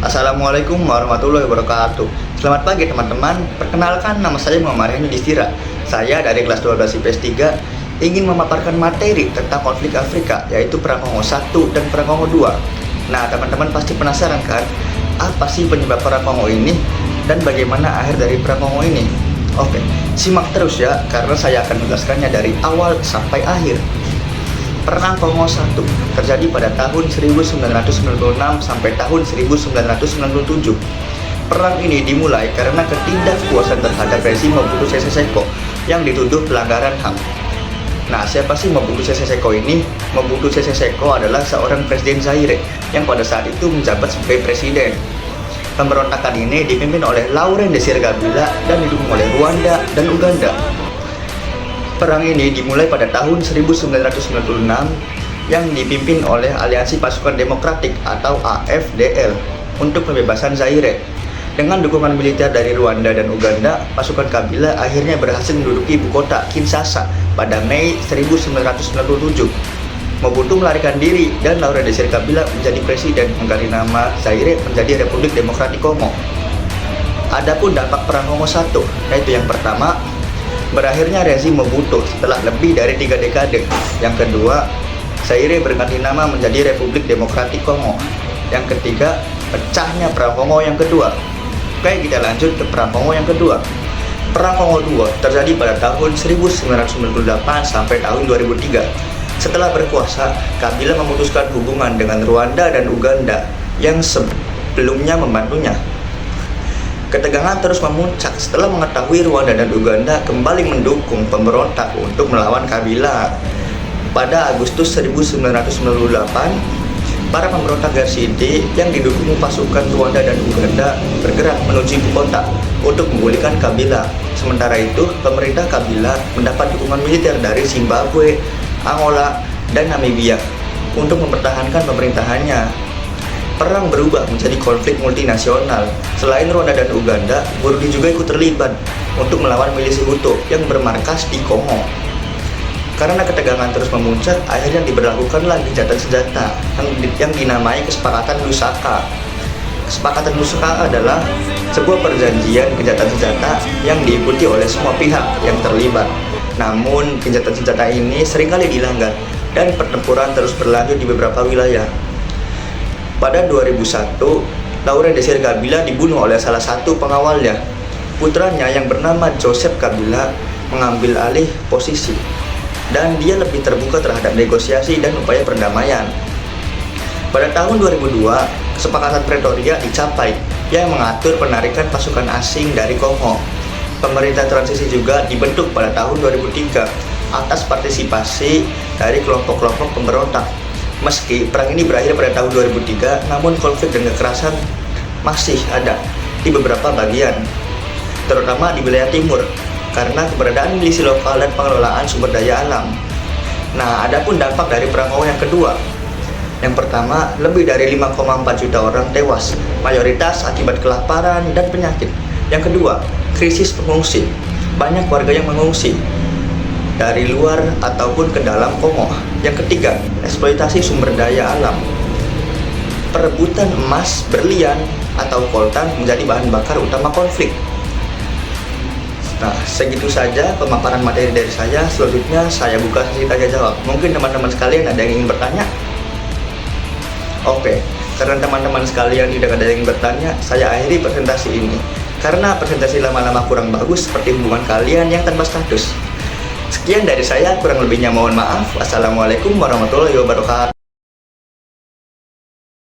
Assalamualaikum warahmatullahi wabarakatuh. Selamat pagi teman-teman. Perkenalkan, nama saya Muhammad Yudhistira. Saya dari kelas 12 IPS 3 ingin memaparkan materi tentang konflik Afrika, yaitu Perang Kongo 1 dan Perang Kongo 2. Nah, teman-teman pasti penasaran kan, apa sih penyebab Perang Kongo ini dan bagaimana akhir dari Perang Kongo ini? Oke, simak terus ya, karena saya akan menjelaskannya dari awal sampai akhir. Perang Kongo 1 terjadi pada tahun 1996 sampai tahun 1997. Perang ini dimulai karena ketidakpuasan terhadap rezim Mobutu Sese Seko yang dituduh pelanggaran HAM. Nah, siapa sih Mobutu Sese Seko ini? Mobutu Sese Seko adalah seorang presiden Zaire yang pada saat itu menjabat sebagai presiden. Pemberontakan ini dipimpin oleh Laurent Désiré Kabila dan didukung oleh Rwanda dan Uganda. Perang ini dimulai pada tahun 1996 yang dipimpin oleh Aliansi Pasukan Demokratik atau AFDL untuk pembebasan Zaire. Dengan dukungan militer dari Rwanda dan Uganda, pasukan Kabila akhirnya berhasil menduduki ibu kota Kinshasa pada Mei 1997. Mobutu melarikan diri dan Laurent Désiré Kabila menjadi presiden, mengganti nama Zaire menjadi Republik Demokratik Kongo. Adapun dampak Perang Kongo 1, yaitu yang pertama, berakhirnya rezim Mobutu setelah lebih dari 3 dekade. Yang kedua, Zaire berganti nama menjadi Republik Demokratik Kongo. Yang ketiga, pecahnya Perang Kongo yang kedua. Oke, kita lanjut ke Perang Kongo yang kedua. Perang Kongo 2 terjadi pada tahun 1998 sampai tahun 2003. Setelah berkuasa, Kabila memutuskan hubungan dengan Rwanda dan Uganda yang sebelumnya membantunya. Ketegangan terus memuncak setelah mengetahui Rwanda dan Uganda kembali mendukung pemberontak untuk melawan Kabila. Pada Agustus 1998, para pemberontak GRCD yang didukung pasukan Rwanda dan Uganda bergerak menuju ibu kota untuk memulihkan Kabila. Sementara itu, pemerintah Kabila mendapat dukungan militer dari Zimbabwe, Angola, dan Namibia untuk mempertahankan pemerintahannya. Perang berubah menjadi konflik multinasional. Selain Rwanda dan Uganda, Burundi juga ikut terlibat untuk melawan milisi Hutu yang bermarkas di Kongo. Karena ketegangan terus memuncak, akhirnya diberlakukanlah gencatan senjata yang dinamai Kesepakatan Lusaka. Kesepakatan Lusaka adalah sebuah perjanjian gencatan senjata yang diikuti oleh semua pihak yang terlibat. Namun, gencatan senjata ini seringkali dilanggar dan pertempuran terus berlanjut di beberapa wilayah. Pada 2001, Laurent Désiré Kabila dibunuh oleh salah satu pengawalnya. Putranya yang bernama Joseph Kabila mengambil alih posisi, dan dia lebih terbuka terhadap negosiasi dan upaya perdamaian. Pada tahun 2002, kesepakatan Pretoria dicapai yang mengatur penarikan pasukan asing dari Kongo. Pemerintah transisi juga dibentuk pada tahun 2003 atas partisipasi dari kelompok-kelompok pemberontak. Meski perang ini berakhir pada tahun 2003, namun konflik dan kekerasan masih ada di beberapa bagian, terutama di wilayah timur, karena keberadaan milisi lokal dan pengelolaan sumber daya alam. Nah, adapun dampak dari Perang Kongo yang kedua. Yang pertama, lebih dari 5,4 juta orang tewas, mayoritas akibat kelaparan dan penyakit. Yang kedua, krisis pengungsi. Banyak warga yang mengungsi dari luar ataupun ke dalam Kongo. Yang ketiga, eksploitasi sumber daya alam. Perebutan emas, berlian, atau koltan menjadi bahan bakar utama konflik. Nah, segitu saja pemaparan materi dari saya. Selanjutnya saya buka sesi tanya jawab. Mungkin teman-teman sekalian ada yang ingin bertanya? Oke, karena teman-teman sekalian tidak ada yang ingin bertanya, saya akhiri presentasi ini. Karena presentasi lama-lama kurang bagus seperti hubungan kalian yang tanpa status. Sekian dari saya, kurang lebihnya mohon maaf. Wassalamualaikum warahmatullahi wabarakatuh.